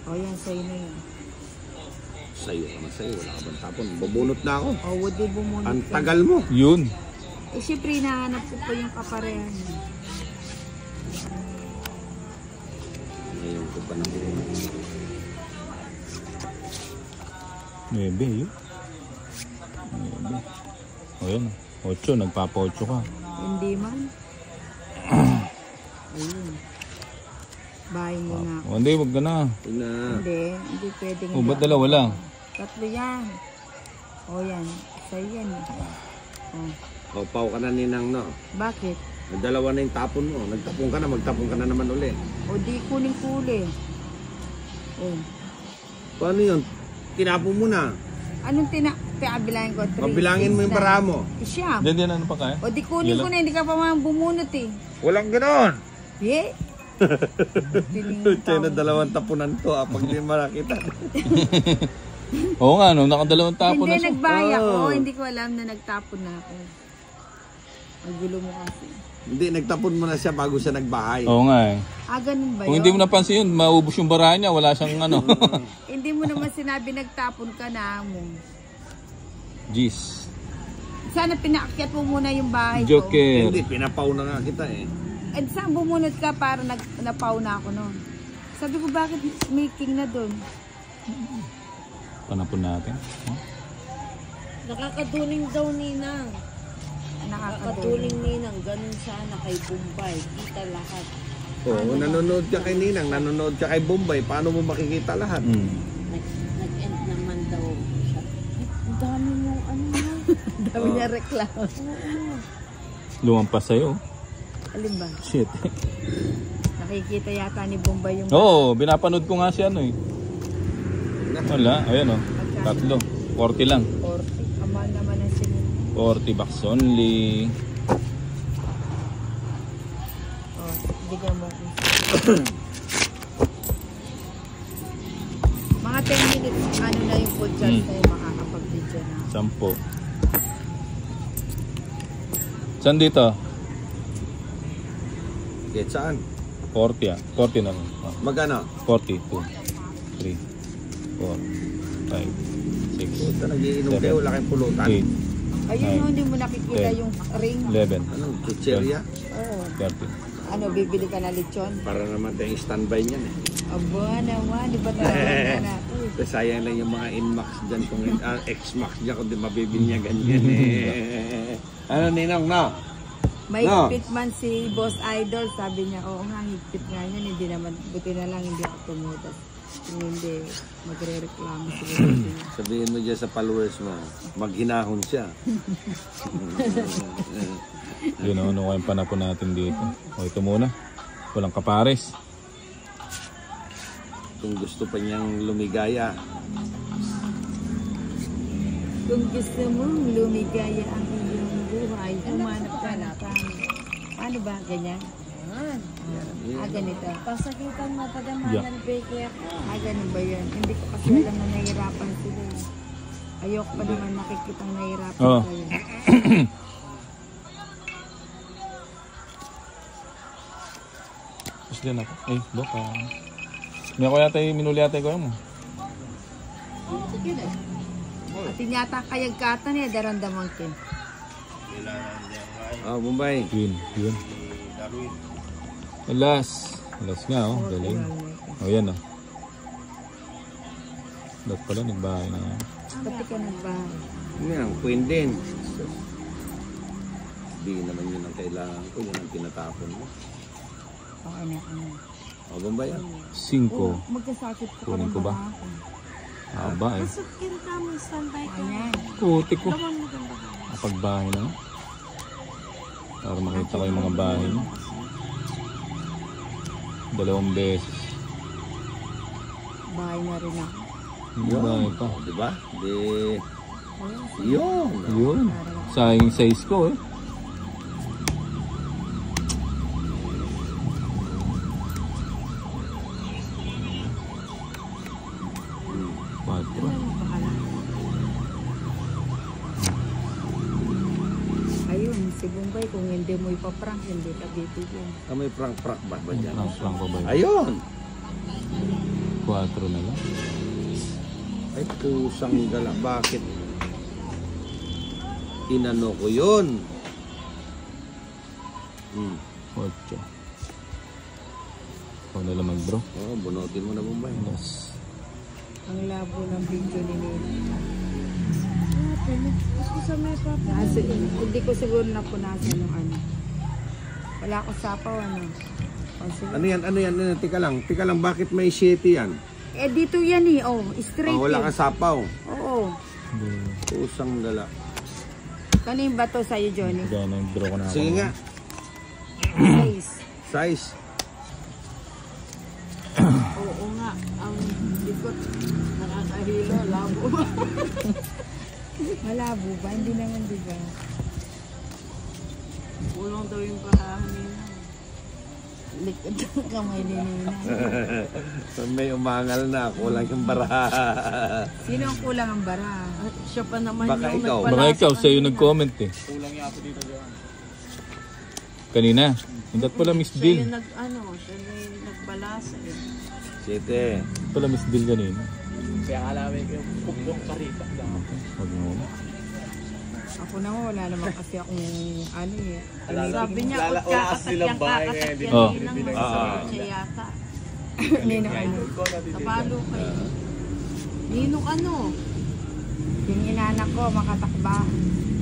O yan, sa'yo na yun. Sa'yo ka na sa'yo. Wala ka bang tapon. Bubunot na ako. O, would you bumunot Ang ka? tagal mo. Yun. Eh, syempre, hinahanap ko pa yung kaparehan. Ngayon ko pa nabunan. 9 yun. 9. O yan. 8. Nagpapa-8 ka. Hindi man. Ayun. Bahay mo na ako. O, hindi, wag ka na. Hindi pwedeng. O, ba't dalawa lang? 3 yan. O yan. Sa'yo yan. O. Paupaw ka na ninang, no? Bakit? Dalawa na yung tapon mo. Nagtapon ka na, magtapon ka na naman uli. O di kuling-kuli. O. Paano yun? Tinapon mo na. Anong pinabilangin ko? 3. Mabilangin mo yung para mo. Siyam. Hindi, ano pa kaya? O di kunin ko na, hindi ka pa man bumunot eh. Walang ganoon. Yeah. Tayo na dalawang tapunan to. Pag di makakita. Oo nga, no? Nakadalawang tapon na Hindi, siya. nagbaya ko. Hindi ko alam na nagtapon na ako. Magulo mo kasi. Hindi, nagtapon mo na siya bago siya nagbahay. Oo nga eh. Ganun ba yun? Kung hindi mo napansin yun, maubos yung barahan niya. Wala siyang ano. Hindi mo naman sinabi nagtapon ka na mo. Jeez. Sana pinaakyat mo muna yung bahay ko. Joker. Hindi, pinapaw na nga kita eh. Eh, saan bumunot ka para napaw na ako noon? Sabi ko, bakit may king na doon? Panapon natin. Huh? Nakakaduling daw ninang. Nakakaduling ninang. Ganun sana kay Bombay. Kita lahat. Oo, nanonood ka kay Ninang, nanonood ka kay Bombay. Paano mo makikita lahat? Nag-end naman daw siya. Ang dami mong ano na. Dami niya reklamo. Lumampas sa'yo. Alin ba? Shit. Nakikita yata ni Bombay yung... Oo, binapanood ko nga si ano eh. Wala, ayan o. 3. 40 lang. 40. Amal naman ang sinin. 40 bucks only. Bigyan mo. Mga 10 minutes, ano na yung food charge na yung makakapag-video na. 10. Saan dito? Kahit saan? 40 ah. 40 na lang. Magano? 40. 2, 3, 4, 5, 6, Puta, nagiinom kayo, wala kayong pulutan. 8, Ayun, no, hindi mo nakikita yung ring. 11, Ano, chicheria? Oo. 30. Ano, bibili ka na lechon? Para naman tayong standby niyan eh. Aba naman, di ba talaga na ako? Sayang lang yung mga Inmax dyan, kung X-Max dyan, kung di mabibili niya ganyan eh. Ano, Ninong, no? May No. higpit man si Boss Idol, sabi niya, oo nga, higpit nga yan, hindi naman, buti na lang hindi ako tumutas. Kung hindi, magre-reklamo siguro. Sabihin mo dyan sa followers mo, maghinahon siya. Yun o, ano kayong panapon natin dito. O ito muna. Walang kapares. Kung gusto pa niyang lumigaya. Kung gusto mong lumigaya ang iyong buhay, humanap ka na paano. Paano ba? Ganyan? Ganito. Pasakitan mo pa naman ng beke ako. Ganun ba yan? Hindi ko kasi alam na nahihirapan sila. Ayoko pa naman nakikitang nahihirapan kayo. Tapos din ako. Eh, baka. May ako yata yung minuli yata ko mo. At yata kayagkatan niya, darandaman kin. Oh, Bombay. Yun. Alas nga oh, galing. Oh, yan oh. Dapat pala nagbahay na yan. Pati ka nagbahay. Yan, queen din. Di naman yun ang kailangan ko, yun ang tinatapon mo. Okay na. Oh, Bombay. 5. Magkasakit ka Kunin ko ba? Aba eh. Pasukin ka mo, standby ka. Ayan. Putik ko. Lawan mo kang bahay. Kapagbahay na. Para makita ko yung mga bahay niya. 2 beses. Bahay na rin ako. Bahay pa. Oh, diba? Di... Yun. Yun. Sayang size ko eh. Patro. Ayun, si Bombay, kung hindi mo ipaprank, hindi ka bibigyan. May prank-prank ba dyan? Frank pa ba yun? Ayun! 4 na lang. Ay, kusang gala. Bakit? Inano ko yun. 8. Ikaw na lamang bro. Oo, bunutin mo na Bombay. Yes. Ang labo ng video ni Nina. Gusto sa may papa. Hindi ko siguro napunasan ng ano. Wala akong sapaw, ano. O, sige. Ano yan? Tika lang. Bakit may 7 yan? Eh, dito yan eh. Oh, straight Wala eh. kang sapaw. Oo. Kusang gala. Kanino ba to sa'yo, Johnny? Kaya nag-draw ko na ako. Sige nga. Size. Oo nga, ang likod nakakahilo, labo. Malabo ba? Hindi naman, di ba? Ulong daw yung parahan nila. Likod ng kamay ni Nina. May umangal na. Kulang yung baraha. Sino ang kulang ang bara? Siya pa naman Baka yung ikaw. Baka ikaw, sa'yo nag-comment eh. Kanina. Hindi pala Miss Siya Bill. yung siya na yung nagbalasa eh. 7. Pala Miss Bill kanina. Kaya kalawin ko yung puklong karita lang. Wag mo. Ako naman, wala naman kasi akong ano eh. Sabi niya, Wala kasi silang bahay kakakat ngayon. yan Oh. ng masakit siya yata. Nino ano. Napalo kayo. Ninong ano? Yung inanak ko, makatakba.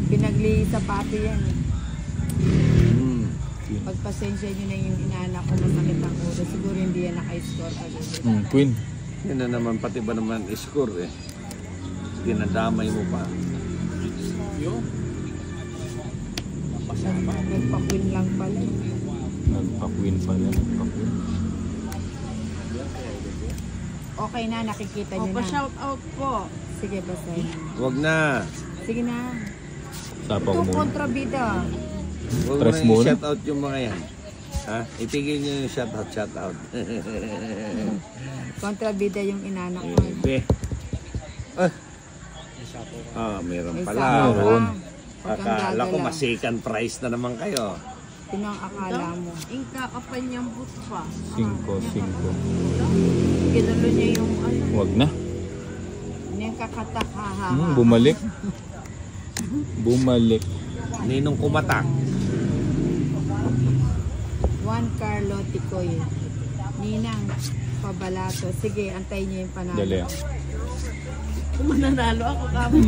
Pinagli sa pati yan eh. Pagpasensya nyo na yung inanak ko, masakit ang ulo. Siguro hindi yan naka-score kagad. Queen. Yan na naman, pati ba naman score eh. Dinadamay mo pa. Yun. Nagpa-queen lang pala. Nagpa-queen pala. Nagpa-queen. Okay na, nakikita nyo O, na. pa-shout out po. Sige, basahin. Huwag na. Sige na. Sapa ko Ito, muna. kontrabida. Huwag Press mo muna. na i-shout out yung mga yan. Ha? Itigil nyo yung shout out. Kontrabida yung inanak ko. Be. Meron May pala. sapaw ka. Meron. Huwag kang Akala ko gagalaw. masikan price na naman kayo. Sino ang akala mo? Yung kakapanyambot pa. 5. Ginalo niya yung Wag na. Ano yung kakatak? Ha. Bumalik. Bumalik. Ninong kumatak. Juan Carlo Ticoy. Ninang Pabalato. Sige, antayin niyo yung panalo. Dali. Kung mananalo ako kamo.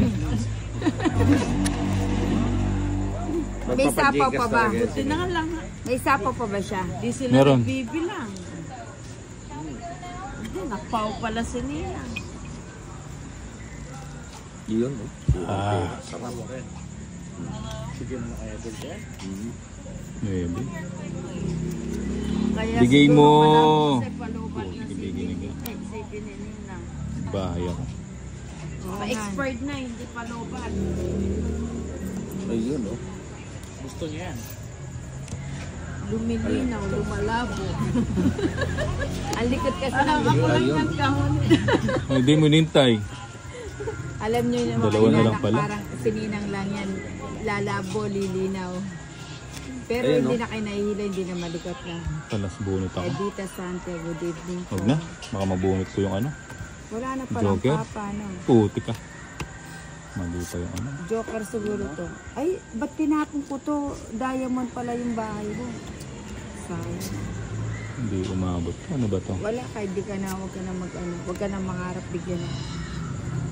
May sapaw pa ba? Buti na nga lang. May sapaw pa ba siya? Di sila Meron. nagbibilang. Nakpaw pala si Nina. Yun. Ah. Sige mo na kaya doon siya. Maybe. Kaya Bigay siguro mo. malabo sa palubat na si Bigay na. Exhibit ni Nina. Bahaya ko. Pa-expired na, hindi palubat. Ayun Gusto niya yan. Lumilinaw, lumalabo. Ang likod kasi Parang ng... ako lang Ayun. nagkahon. Hindi mo nintay. Alam niyo yung mga Dalawa na lang inanak, pala. parang sininang lang yan. Lalabo, lilinaw. Pero Ayun, hindi no? na kayo nahihila, hindi na malikot na. Palas bunot ako. Edita Santiago, good evening po. Wag na. Baka mabunot ko yung ano. Wala na palang Joker? papa, no? Puti ka. Mali pa yung ano. Joker siguro to. Ay, ba't tinapon ko to? Diamond pala yung bahay mo. Sayang. Hindi umabot. Ano ba to? Wala ka, hindi ka na, huwag ka na mag-ano, huwag ka na mangarap bigyan ng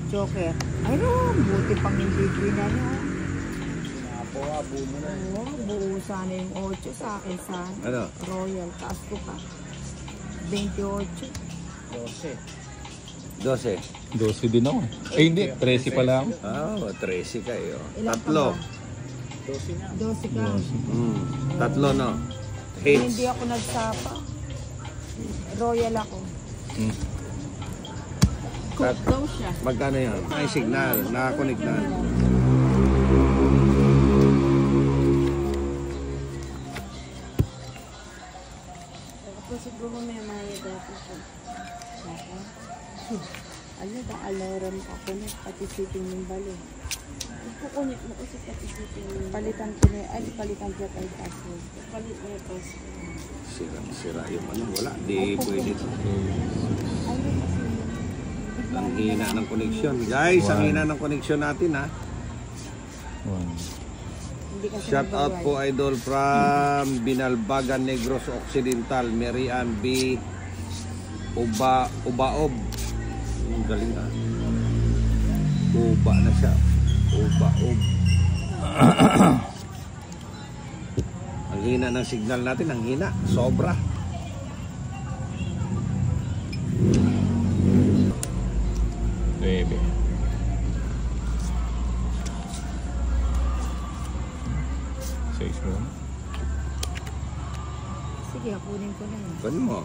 Joker. Ay, no, buti pang hindi pinano. Abo mo na. Oo, buo sana yung 8 sa akin sana. Ano? Royal, taas ko pa. 28. 12. 12 din ako. Eh hindi, 13 pa lang. 13 kayo. Ilan ka Tatlo. ba? 12 ka. Tatlo, no? Hindi Hits. ako nagsapa. Royal ako. Cook daw siya. Magkano yan? Ay, signal. Nakakonik na. Ako siguro may mayad ako siya. Ano ba, alarm ako na pati sitting ng balo. Kukunit mo kasi pati sitting ng balo. Palitan ko na, ay palitan ko kay password. Palit mo yung password. Sira yung ano. Wala. Di pwede. Ay, kasi Ang hina ng connection. Guys, ang hina ng connection natin ha. Hindi kasi Shout out po idol from Binalbagan, Negros Occidental, Merian B. Ubaob. Ang galing ah. Uba na siya. Ubaob. Ang hina ng signal natin, ang hina. Sobra. Baby. Size mo. Sige, kunin ko na yun. Kunin mo.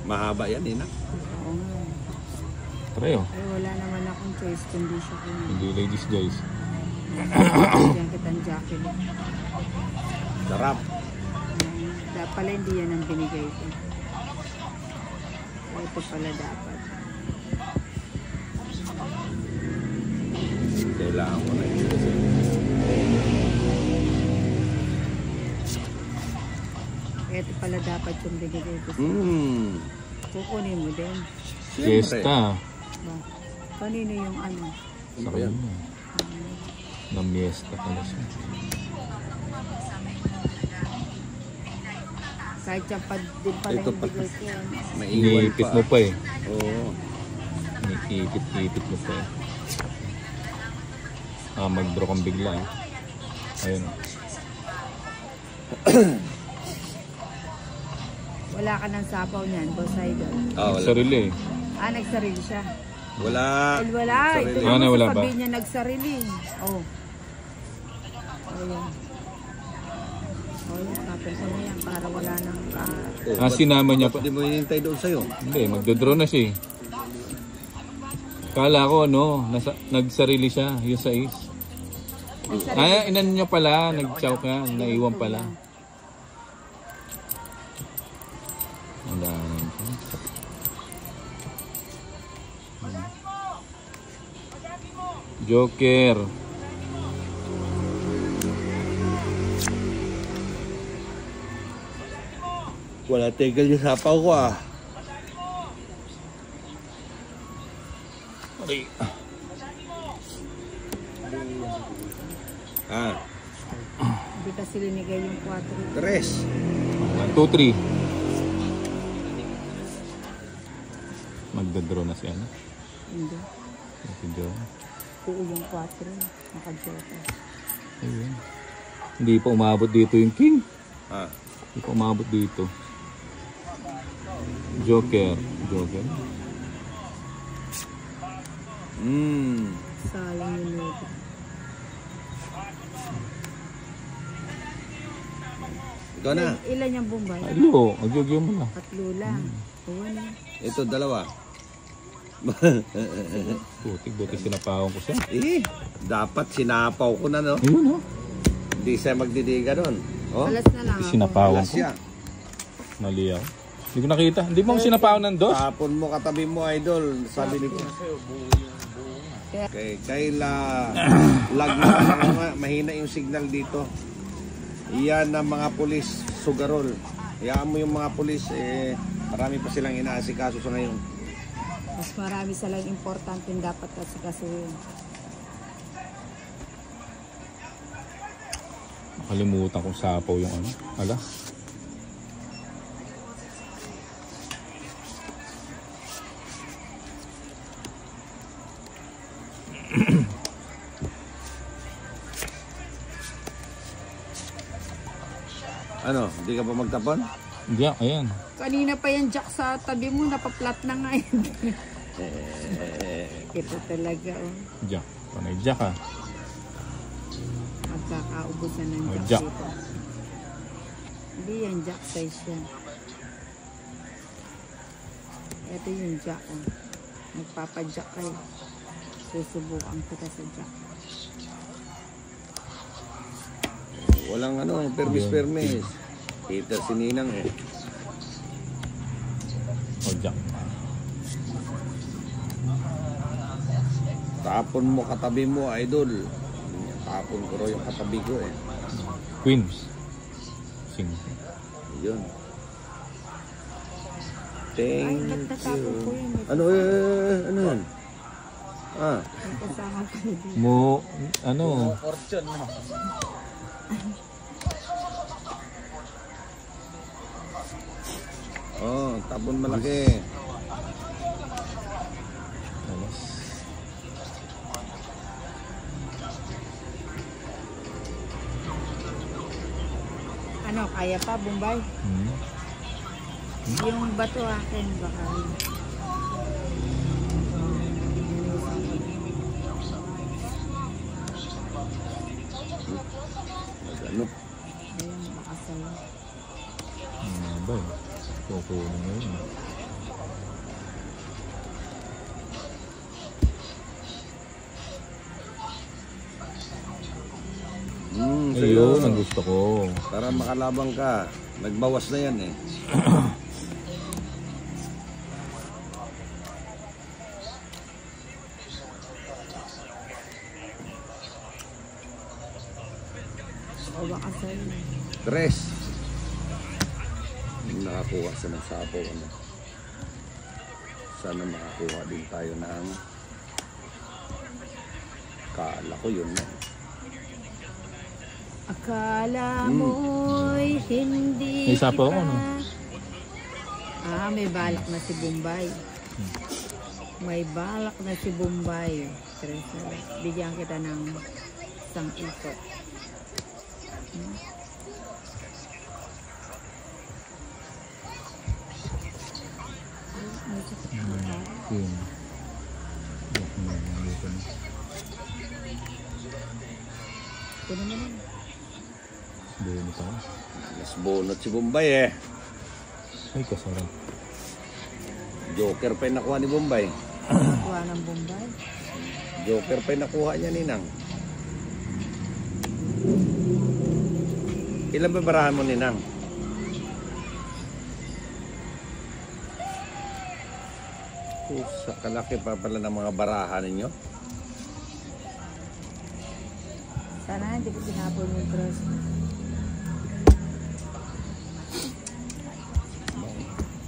Mahaba yan eh na. Oo nga. Try oh. Eh, wala naman akong choice kundi siya kunin. Hindi ladies guys. Diyan kitang jacket. Sarap. Dapat pala hindi yan ang binigay ko. Ito pala dapat. Kailangan ko na yun. Ito pala dapat yung binigay ko. Kukunin mo din. Fiesta. Ba? Kanino yung ano? Sa kanya. Na miesta pala siya. Kahit yung din pala Ito yung pa. bigay ko. Maiwan Iniipit pa. mo pa eh. Oo. Iniipit mo pa eh. Mag-draw kang bigla eh. Ayun. Wala ka ng sapaw niyan, boss idol. Ah, wala. Sarili eh. Nagsarili siya. Wala. Well, wala. Sarili. Ito Ano, naman wala ba? sasabihin niya nagsarili. Oh. Ayan. Oh, tapos ko na yan para wala nang Sinama niya pa. Hindi mo hinintay doon sa'yo. Hindi, magdodraw na siya eh. Kala ko nagsarili siya, yung sais. Inan niya pala, nag-chow ka, naiwan pala. Ang dami siya. Joker. Wala tigil yung sapaw ko ah. Okay. Ah, Hindi kasi linigay yung 4. tres. 1, 2, 3. Magdodraw na siya. Hindi. Magdodraw. Oo yung 4. Nakajota. Ayun. Hindi pa umabot dito yung king. Ah, Hindi pa umabot dito. Joker. Joker. Sayang yung logo. ito na. Ilan yung Bombay? Alo, agyogyo mo na. 3 lang. Oo na. Ito dalawa. Buti sinapawan ko siya. Dapat sinapaw ko na no. Ayun oh. Hindi siya magdidiga doon. Oh, Alas na lang ako. Sinapawan alas ko. siya. Mali ako. Hindi ko nakita. Hindi mo ako sinapawan ng dos. Tapon mo katabi mo idol. Sabi ni ko. Okay, kaila lag na mahina yung signal dito. Iyan ang mga pulis sugarol. Iyaan mo yung mga pulis marami pa silang inaasikaso sa ngayon. Mas marami silang importante dapat asikasuhin. Nakalimutan kong sapaw yung ano. Ala. Ano, hindi ka pa magtapon? Hindi, ayan. Kanina pa yan jack sa tabi mo, napaplat na nga yun. Ito talaga oh. Jack. Panay jack ah. Magkakaubusan ng Oh, jack, jack. dito. Hindi yan jack size yan. Ito yung jack oh. Magpapajack kayo. Susubukan kita sa jack. Walang ano, permis. Kita si Ninang eh. O jack. Tapon mo katabi mo, idol. Tapon ko raw yung katabi ko eh. Queens. Sing. Yun. Ay, Thank ba't natapon ko you. yun? Ano yan? Ah, May kasama pa rin. Ano? Fortune na. oh, tabon malaki. Alas. Ano, kaya pa, Bombay? Hmm. Yung bato akin, baka. Ano? Ayun, baka sa'yo. Ba eh. Kukunin mo yun. Sa'yo. Ayun, ang gusto ko. Para makalabang ka. Nagbawas na yan eh. O baka sa'yo. Tres. Nakakuha sa ng sapo. Ano? Sana makakuha din tayo ng kala ko yun na. Akala mo'y hindi May sapo ako, no? May balak na si Bombay. May balak na si Bombay. Bigyan kita ng isang ikot. Yun. Kunin mo na. Doon pa. Mas bunot si Bombay eh. Ay, kasarap. Joker pa yung nakuha ni Bombay. Kuha ng Bombay. Joker pa yung nakuha niya, Ninang. Ilan ba barahan mo, Ninang? Sa kalaki pa pala ng mga barahan ninyo. Sana hindi ko tinapon yung cross.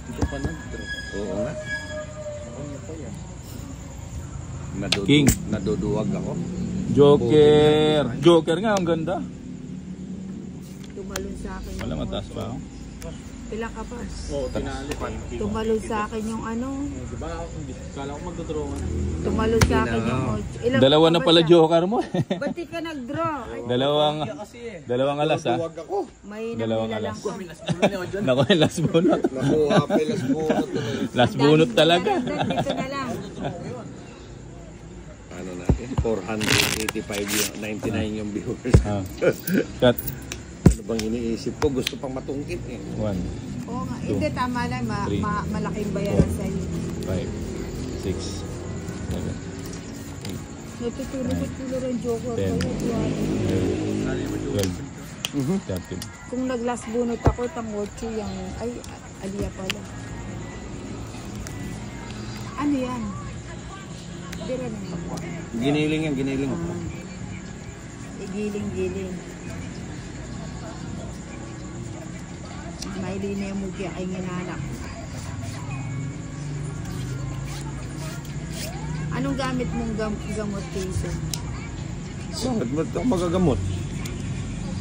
Ito pa na. Oo nga. King. Naduduwag ako. Joker. Joker nga, ang ganda. Tumalon sa akin. Wala, mataas pa ako. Pila ka pa? Oo, tinali pa. Tumalon sa akin yung ano. Diba? Kala ko magdodrawing. Tumalon sa akin yung ilang Dalawa na ba pala siya? joker mo. Ba't di ka nag-draw? Ay, Dalawang alas ha. Naduduwag ako. may Dalawang namilalang alas. ka. Naku, last bunot. Nakuha pa yung last bunot tuloy. Last bunot talaga. Dito na lang. Ano natin? 485 yung 99 yung viewers. Ah. Cut. Ano bang iniisip ko? Gusto pang matungkit eh. 1, Oo nga. Hindi, tama lang. Three. Malaking bayaran sa'yo. 5, 6, 7, Natutulog-tulog ang joker ko. 10. 12, 13. Kung nag-last bunot ako, tangotso yung... Ay, aliya pala. Ano yan? Tira na yun. Giniling yan, giniling. Igiling-giling. May linya mo kaya ay nginanak. Anong gamit mong gamot, Jason? Bakit mo ito magagamot?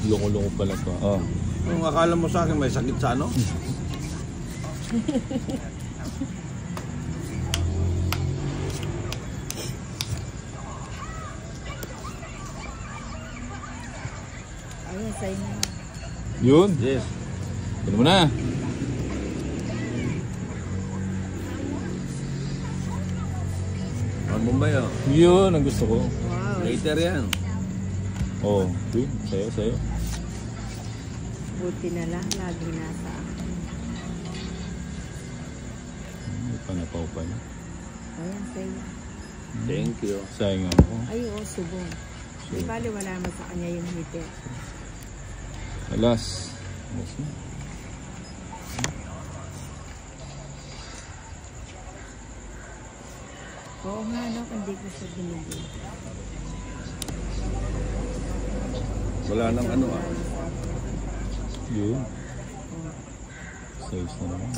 Loko-loko pala to. Oh. Kung akala mo sa akin may sakit sa ano? Ayun, sa'yo na. Yun. Yes. Ano mo na? Ang Bombay oh. Yun, ang gusto ko. Wow. Later yan. Oh, yun. Sayo. Buti na lang, lagi nasa akin. May panapaw pa niya. Ayun, sa'yo. Thank you. Sayang ako. Ay, oo, subong. Di bali, wala naman sa kanya yung heater. Alas. Alas na. Oo nga, no? Hindi ko siya binigyan. Wala nang ano ah. Yun. Size na naman.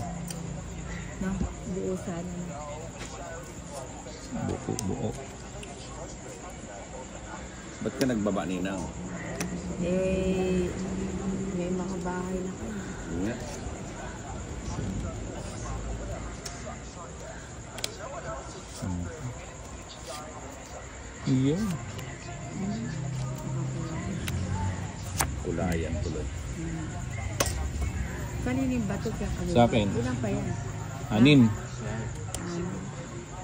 No? Buo sana. Buo. Ba't ka nagbaba, Ninang? Eh, may mga bahay na kayo. Yun nga. Iyon. Kulayan tuloy. Kaninin ba ito? Sa akin. Ilan pa yan? 6.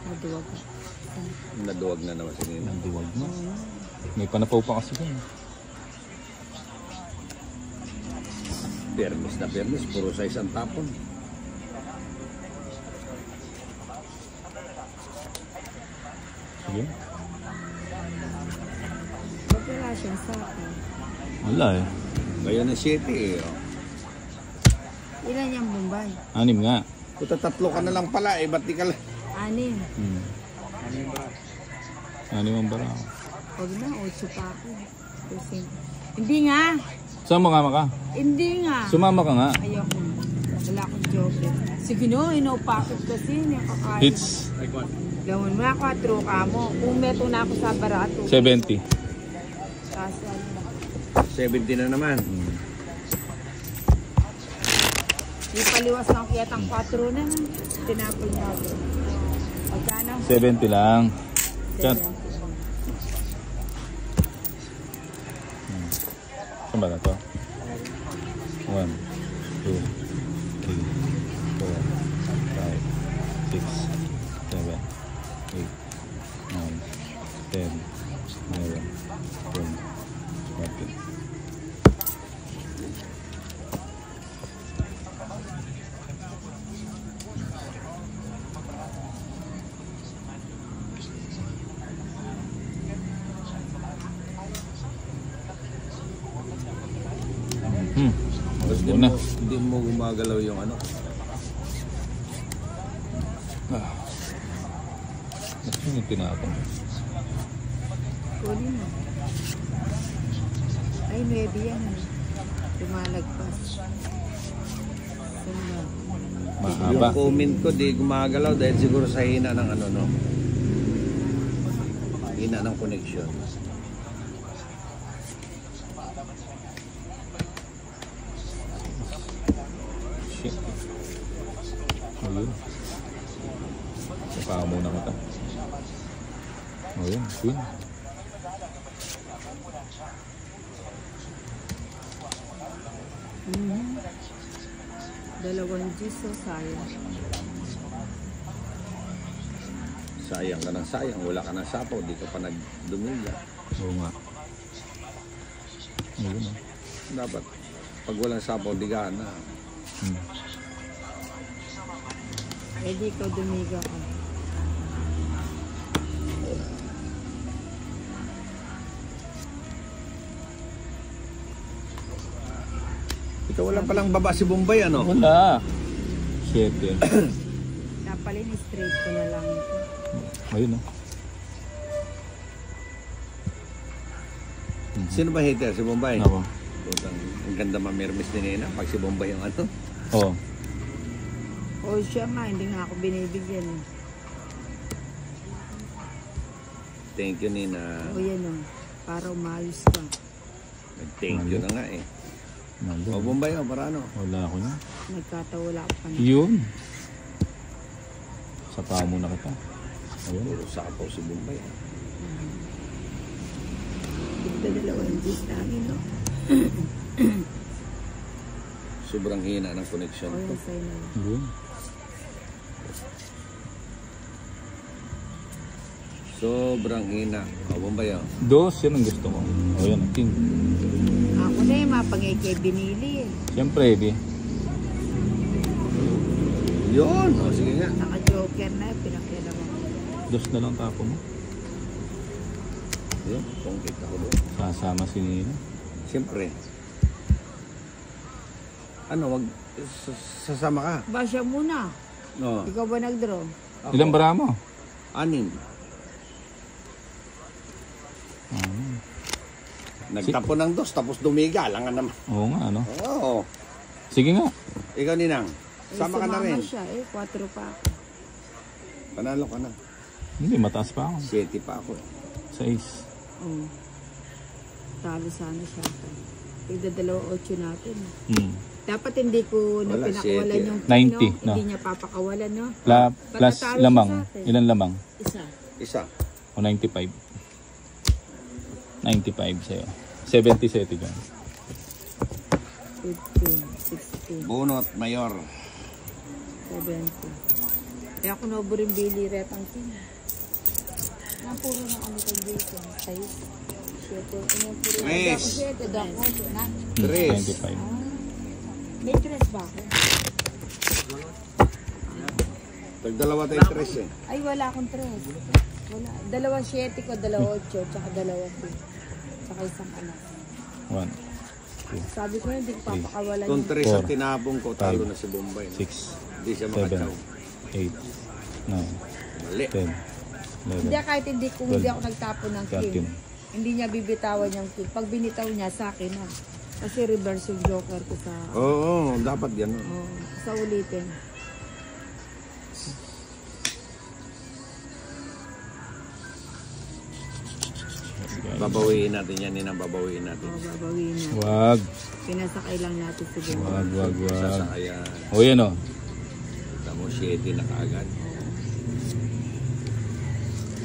Naduwag ka. Naduwag na naman si Ninang. Nandiwag na. May panapaw pa kasi yan. Permis na permis, puro size ang tapon. Sige. Ba't wala siyang sa akin? Wala eh. Ngayon na 7 eh. Oh. Ilan yung Bombay? 6 nga. Puta, 3 ka na lang pala eh. Ba't di ka lang? 6. 6 ang bara. Huwag na, 8 pa ako. Kasi, hindi nga. Sumama ka? Hindi nga. Sumama ka nga. Ayoko. Wala akong joke. Sige no, inopakit kasi. Nakakain. Hits Gawin mo na 4 ka mo. Kung meto na ako sa barato. 70. Kasi ano. 70 na naman. Di paliwas ng kiyatang 4 na. Tinapon niya ako. Pagkano? 70 lang. Chat. 70. Saan ba na to? 1, 2, 3, 4, 5, 6, 7, 8, 9, 10, 11, 12, 13. Tapos Una. Hindi mo gumagalaw yung ano. Mas yung tinapon. Kunin mo. Ay, 9 yan. Tumalagpas. Saan Mahaba. Yung comment ko di gumagalaw dahil siguro sa hina ng ano no. Hina ng connection. Shit. Ayun. Saka muna kita. Ayun, queen. Dalawang G's so sayang. Sayang ka ng sayang. Wala ka ng sapaw. Di ka pa nagdumila. Oo nga. Ayun ah. Dapat. Pag walang sapaw, di ka na. Eh di ko dumiga ka. Ikaw wala palang baba si Bombay ano? Wala. Shit yan. Napalin straight ko na lang ito. Ayun ah. Sino ba hater? Si Bombay? Ako. Putang, ang ganda mamirmis ni Nina pag si Bombay yung ano. Oo. O siya nga, hindi nga ako binibigyan. Thank you Nina. O yan o, para umayos ka. Thank you na nga eh. Nandun. O Bombay o, para ano? Wala ako na. Nagkatawala ka na. Yun. Sapa muna kita. Ayun. Puro sapaw si Bombay. Ito dalawang G's namin, no? Sobrang hina ng connection O ko. yan sa'yo na. Yun. Sobrang hina. O Bombay o. Dos, yan ang gusto ko. O yan, king. Ako na yung mapangay binili eh. Siyempre, di. Yun. O sige nga. Naka-joker na, pinakialaman ko. Dos na lang tapo mo. Yun. Pongkit ako doon. Kasama si Nina. Siyempre. Ano, wag sasama ka. Ba siya muna? No. Ikaw ba nag-draw? Ako. Ilang bara mo? 6. Nagtapo ng 2 tapos dumiga lang nga naman. Oo nga, ano. Oo. Sige nga. Ikaw Ninang. Eh, Sama ka na sumama rin. siya eh, 4 pa ako. Panalo ka na. Hindi, mataas pa ako. 7 pa ako. 6. Oh. talo sana siya. Tigda 2.8 natin. Hmm. Dapat hindi ko na Wala, pinakawalan 7. yung 90, no? Hindi niya papakawalan, no? Plus Matatalo lamang. siya sa atin. Ilan lamang? Isa. Isa. O 95. 95 sa'yo. 70 sa ito dyan. 15, 16, Bunot, mayor. 70. Kaya ako naubo rin Billy Retang King. Ang puro na ano kay Jason. 6, 7. Ang puro na. Tres. 7, dako 8 na. 25. May tres ba ako? Tagdalawa tayo 3 eh. Ay, wala akong tres. Wala. 2 7 ko, 2 8, tsaka 2 2. Tsaka isang anak. 1, Sabi ko hindi ko papakawalan Kung yung 3 sa 4, tinabong ko, talo na si Bombay. 6, Hindi siya 7, makatsaw. 8, 9, Mali. 10, Hindi, 11, kahit hindi ako nagtapon ng king. 13. Hindi niya bibitawan yung king. Pag binitaw niya sa akin na. Kasi reverse yung joker ko sa Oo, dapat gano'n. sa ulitin. Babawiin natin yan, babawiin natin. Babawiin na. Wag. Pinasakay lang natin siguro. Wag. Sasakayan. O yan o. Tamo 7 na kaagad.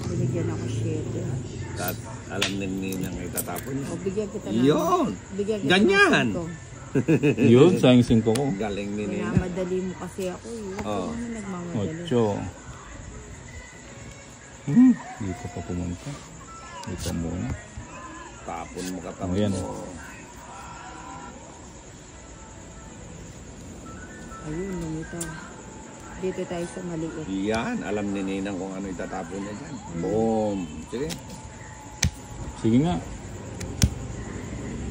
Binigyan ako 7. At alam ni Ninang itatapon niya. O, bigyan kita ng... Yun! Bigyan kita Ganyan! ng 5. Yun, sayang 5 ko. Galing ni Ninang. Minamadali mo kasi ako eh. Ako Oo. naman nagmamadali. 8. Dito pa pumunta. Dito muna. Tapon mo katamo. O yan. Ayun, lumito. Dito tayo sa maliit. Yan, alam ni Ninang kung ano itatapon niya dyan. Boom! Sige. Sige nga.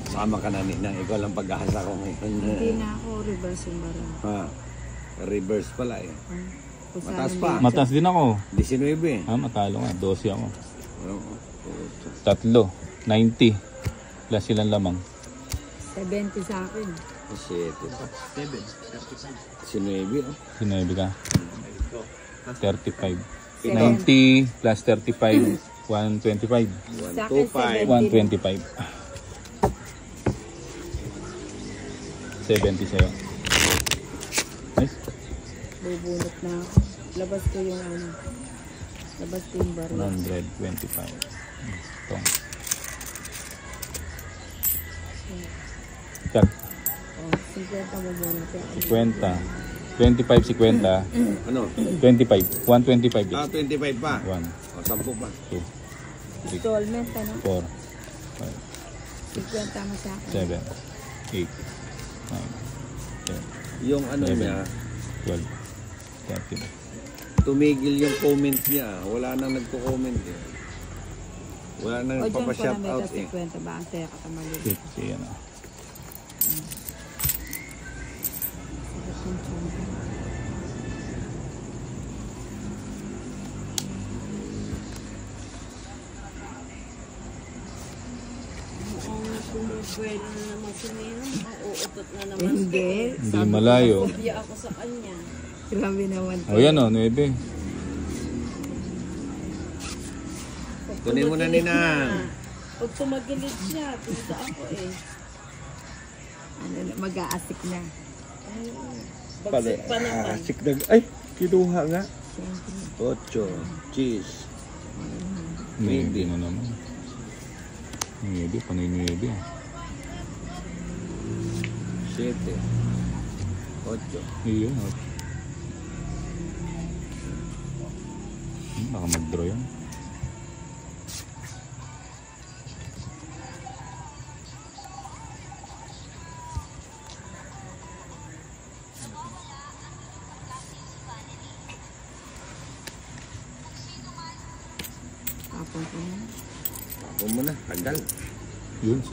Sama ka na Ninang. Ikaw lang pag-asa ko ngayon. Hindi na ako reverse yung barang. Ha? Reverse pala eh. Kung saan Mataas ang pa. dito. Mataas din ako. 19 eh. Matalo nga. 12 ako. Oo. 3. 90. Plus ilan lamang. 70 sa akin. 7 pa. 19 oh. Sinabi ka. 35. 70. 90 plus 35. 125. Sa akin 125. 70. 125. 70 sa'yo. Nice. Bubunot na ako. Labas ko yung ano. Labas ko yung barang. 125. Ito. Kat. Oh, 50 mo muna. 50. 25, 50. Ano? 25. 125 Ah, is. 25 pa. 1, O, 10 pa. 2, Installment, ano? 4, 50 mo sa akin. 7, 8, 9, 10, Yung ano 11, niya, 12, 13. tumigil yung comment niya. Wala nang nagko-comment eh. Wala nang O, dyan ko na papashout may out kasi eh. 50 ba? Ang saya katamali. 50, yan o. Pwede na naman si Nina. Mauutot na naman. Hindi. Hindi malayo. Biya ako sa kanya. Grabe naman. O yan o, 9. Kunin mo na Ninang. Pag tumagilid siya, tita ako eh. Ano, mag-aasik na. Bagsik pa naman. Ay, kinuha nga. 8, cheese. 9 na naman. 9, panay 9 ah. 7, 8. Iyon, 8. Baka mag-draw yan. Tapon ko na. Tapon mo na, tagal. Yun, 6.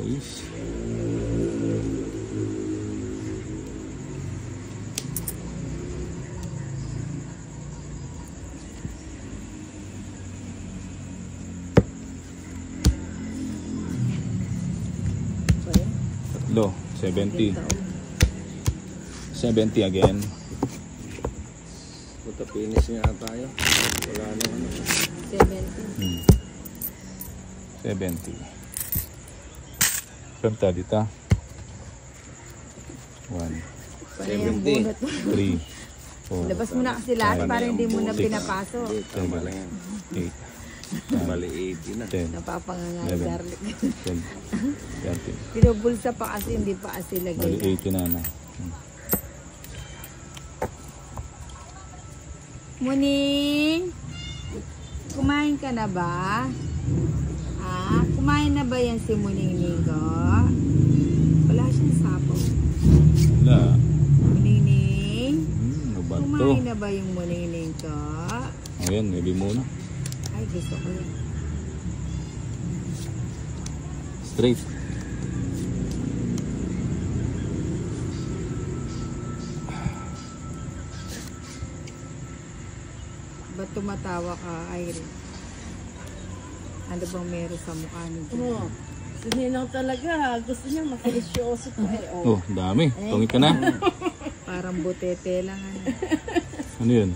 So, yun. 70. Ito. 70 again. Puta, finish nga tayo. Wala nang ano. 70. 70. Kanta dito. 1, Paano yung 70. bunot mo? 3, 4, Labas mo na kasi lahat para hindi mo na pinapasok. Tama lang yan. 8, Bali 80 na. 10, Napapangangal, 11. darling. 12, 13. Binubulsa pa kasi hindi pa kasi Bali lagay. 80 na na. Muning! Kumain ka na ba? Ah, kumain na ba yan si Muning Nigo? Wala siyang sapaw. Wala. Muning? Ano ba to? Kumain na ba yung Muning ko? Ayan, maybe muna. Ay, gusto ko yan. Straight. Ba't tumatawa ka, Irene? Ano bang meron sa mukha ni Jen? Oo. Si Ninang talaga, gusto niya makilisyoso pa eh. Oh. Oh, dami. Tungit ka na. Parang butete lang. Ano. Ano yun?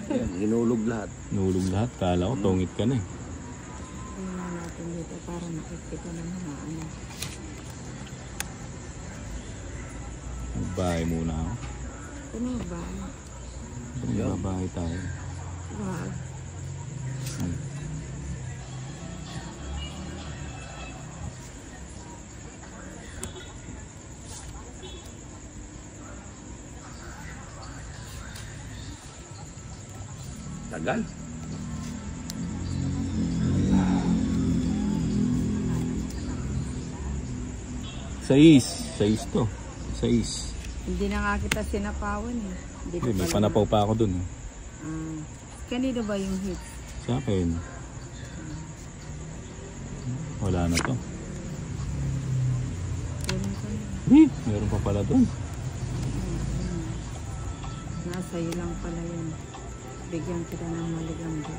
Yan, hinulog lahat. Nulog lahat. Kala ko, tungit ka na eh. Tingnan natin dito para makikita ng mga ano. Magbahay muna ako. Ano ba? Magbahay tayo. Wag. Tagal. Sais to. Sais. Hindi na nga kita sinapawan eh. Hindi Hindi, may pala- panapaw pa ako dun eh. Ah. Kanino ba yung hit? Sa akin. Wala na to. Kunin ko na. Meron pa pala dun. Nasa iyo lang pala yun. Bigyan kita ng maligamba.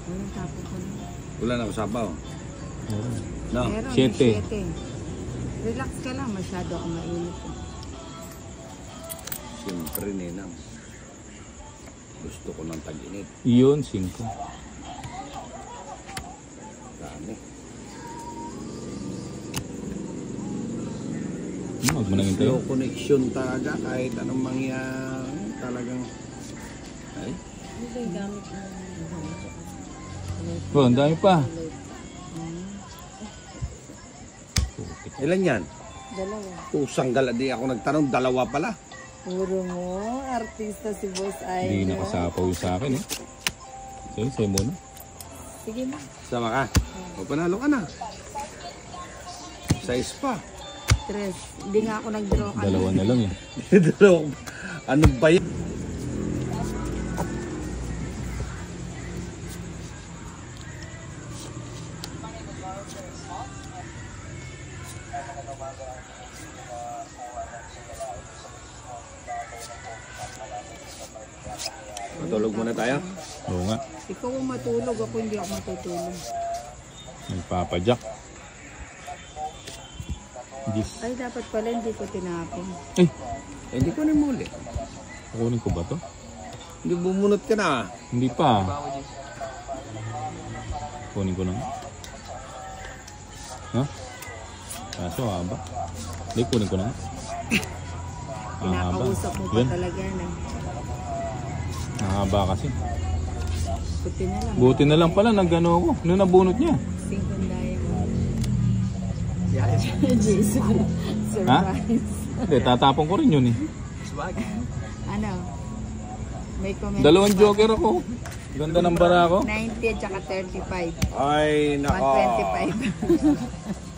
Ano tapon ko na? Wala na usapaw. Meron. No. Meron, may 7. 7. Relax ka lang, masyado ka mainit. Eh. Siyempre, Ninang. Gusto ko ng tag-init. Yun, 5. Dami. Huwag mo nang hintayin. Slow connection talaga kahit anong mangyari. Talagang... Ay, Ano ba yung gamit mo? Oh, ang dami pa. ilan yan? Dalawa. Pusang gala di ako nagtanong. Dalawa pala. Puro mo, artista si Boss Hindi Ay. nakasapaw yung sa akin eh. Sige, sa'yo muna. Sige na. Sama ka. O panalo ka na. Size pa. 3. Hindi nga ako nag-draw ka. Dalawa na lang eh. Dalawa. Ano ba yan? Matulog muna tayo. Oo nga. Ikaw ang matulog, ako hindi ako matutulog. Nagpapadyak. Diyos. Ay, dapat pala hindi ko tinapon. Eh, Eh, hindi ko na muli. kukunin ko ba to? Hindi bumunot ka na. Hindi pa. Kunin ko na. Ha? Kaso haba. Hindi, kunin ko na. Ang haba. Pinakausap mo pa Yan. talaga na. Ang haba kasi. Puti na lang. Buti na lang pala, nag-ano ako. Nung nabunot niya. 5 diamond. Jason. Ha? Surprise. Hindi, tatapon ko rin yun eh. Ano? May comment. 2 joker ako. Ganda ng bara ko. 90 at saka 35. Ay, nako. 125.